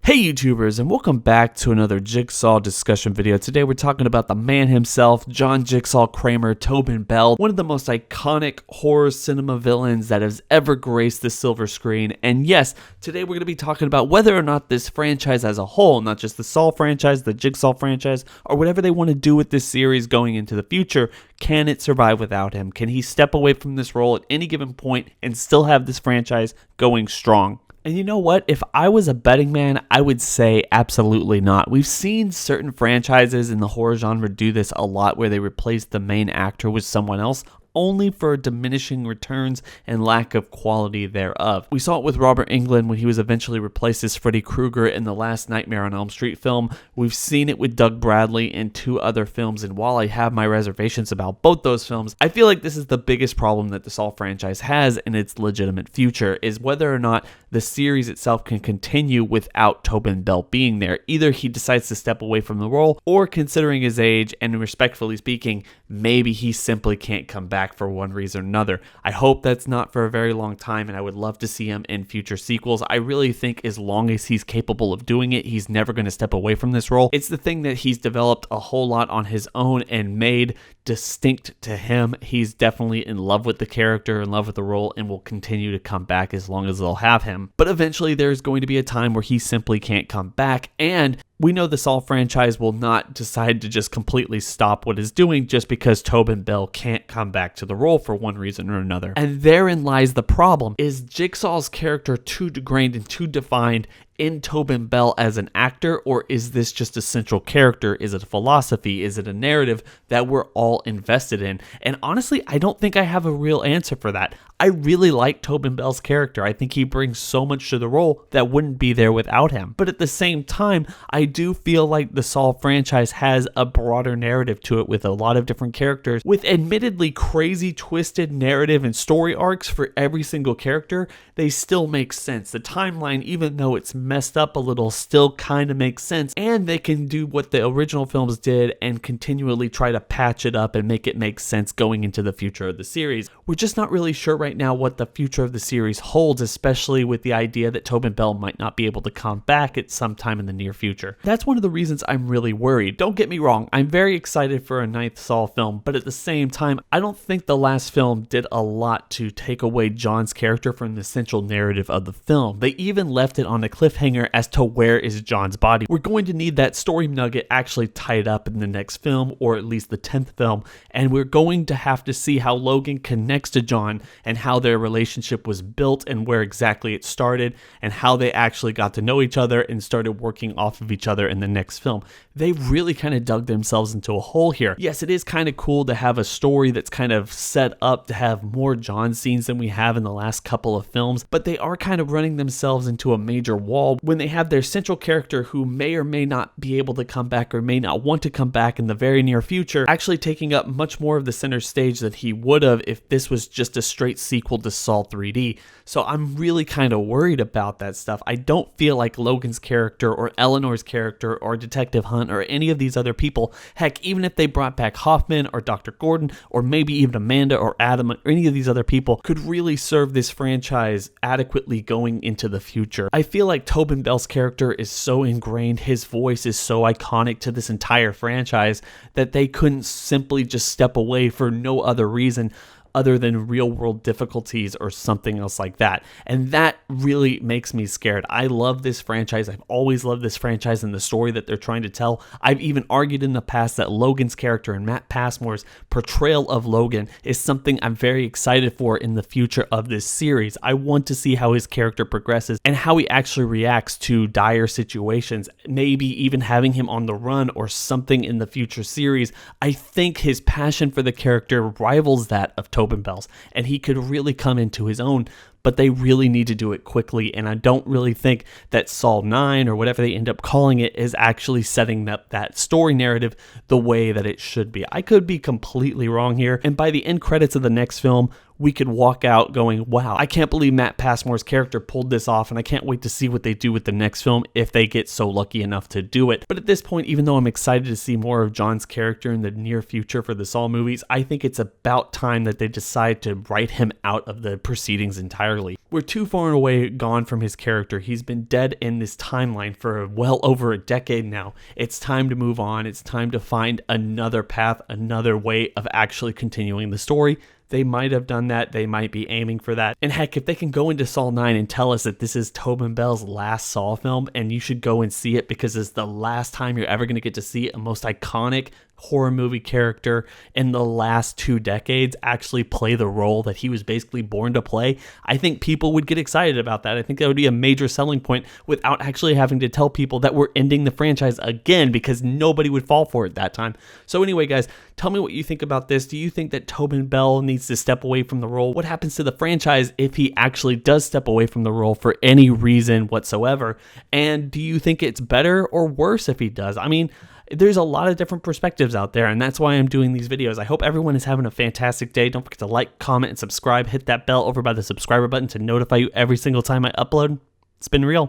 Hey YouTubers, and welcome back to another Jigsaw discussion video. Today we're talking about the man himself, John Jigsaw Kramer, Tobin Bell, one of the most iconic horror cinema villains that has ever graced the silver screen. And yes, today we're going to be talking about whether or not this franchise as a whole, not just the Saw franchise, the Jigsaw franchise, or whatever they want to do with this series going into the future, can it survive without him? Can he step away from this role at any given point and still have this franchise going strong? And you know what? If I was a betting man, I would say absolutely not. We've seen certain franchises in the horror genre do this a lot, where they replace the main actor with someone else, only for diminishing returns and lack of quality thereof. We saw it with Robert Englund when he was eventually replaced as Freddy Krueger in the last Nightmare on Elm Street film. We've seen it with Doug Bradley in two other films, and while I have my reservations about both those films, I feel like this is the biggest problem that the Saw franchise has in its legitimate future, is whether or not the series itself can continue without Tobin Bell being there. Either he decides to step away from the role, or considering his age and respectfully speaking, maybe he simply can't come back for one reason or another. I hope that's not for a very long time, and I would love to see him in future sequels. I really think as long as he's capable of doing it, he's never going to step away from this role. It's the thing that he's developed a whole lot on his own and made distinct to him. He's definitely in love with the character, in love with the role, and will continue to come back as long as they'll have him. But eventually there's going to be a time where he simply can't come back, and we know the Saw franchise will not decide to just completely stop what it's doing just because Tobin Bell can't come back to the role for one reason or another. And therein lies the problem. Is Jigsaw's character too ingrained and too defined in Tobin Bell as an actor, or is this just a central character? Is it a philosophy? Is it a narrative that we're all invested in? And honestly, I don't think I have a real answer for that. I really like Tobin Bell's character. I think he brings so much to the role that wouldn't be there without him. But at the same time, I do feel like the Saw franchise has a broader narrative to it with a lot of different characters, with admittedly crazy twisted narrative and story arcs for every single character. They still make sense. The timeline, even though it's messed up a little, still kind of makes sense, and they can do what the original films did and continually try to patch it up and make it make sense going into the future of the series. We're just not really sure right now what the future of the series holds, especially with the idea that Tobin Bell might not be able to come back at some time in the near future. That's one of the reasons I'm really worried. Don't get me wrong, I'm very excited for a ninth Saw film, but at the same time, I don't think the last film did a lot to take away John's character from the central narrative of the film. They even left it on a cliffhanger as to where is John's body. We're going to need that story nugget actually tied up in the next film, or at least the 10th film, and we're going to have to see how Logan connects to John and how their relationship was built and where exactly it started and how they actually got to know each other and started working off of each other in the next film. They really kind of dug themselves into a hole here. Yes, it is kind of cool to have a story that's kind of set up to have more John scenes than we have in the last couple of films, but they are kind of running themselves into a major wall when they have their central character, who may or may not be able to come back or may not want to come back in the very near future, actually taking up much more of the center stage than he would have if this was just a straight sequel to Saw 3D. So I'm really kind of worried about that stuff. I don't feel like Logan's character or Eleanor's character or Detective Hunt or any of these other people, heck, even if they brought back Hoffman or Dr. Gordon or maybe even Amanda or Adam or any of these other people, could really serve this franchise adequately going into the future. I feel like Tobin Bell's character is so ingrained, his voice is so iconic to this entire franchise, that they couldn't simply just step away for no other reason other than real world difficulties or something else like that. And that really makes me scared. I love this franchise. I've always loved this franchise and the story that they're trying to tell. I've even argued in the past that Logan's character and Matt Passmore's portrayal of Logan is something I'm very excited for in the future of this series. I want to see how his character progresses and how he actually reacts to dire situations, maybe even having him on the run or something in the future series. I think his passion for the character rivals that of Tobin Bell's, and he could really come into his own, but they really need to do it quickly, and I don't really think that Saw 9 or whatever they end up calling it is actually setting up that story narrative the way that it should be. I could be completely wrong here, and by the end credits of the next film, we could walk out going, wow, I can't believe Matt Passmore's character pulled this off, and I can't wait to see what they do with the next film if they get so lucky enough to do it. But at this point, even though I'm excited to see more of John's character in the near future for the Saw movies, I think it's about time that they decide to write him out of the proceedings entirely. We're too far away gone from his character. He's been dead in this timeline for well over a decade now. It's time to move on. It's time to find another path, another way of actually continuing the story. They might have done that. They might be aiming for that. And heck, if they can go into Saw 9 and tell us that this is Tobin Bell's last Saw film and you should go and see it because it's the last time you're ever going to get to see a most iconic horror movie character in the last 2 decades actually play the role that he was basically born to play, I think people would get excited about that. I think that would be a major selling point without actually having to tell people that we're ending the franchise again, because nobody would fall for it that time. So anyway, guys, tell me what you think about this. Do you think that Tobin Bell needs to step away from the role? What happens to the franchise if he actually does step away from the role for any reason whatsoever? And do you think it's better or worse if he does? I mean, there's a lot of different perspectives out there, and that's why I'm doing these videos. I hope everyone is having a fantastic day. Don't forget to like, comment, and subscribe. Hit that bell over by the subscriber button to notify you every single time I upload. It's been real.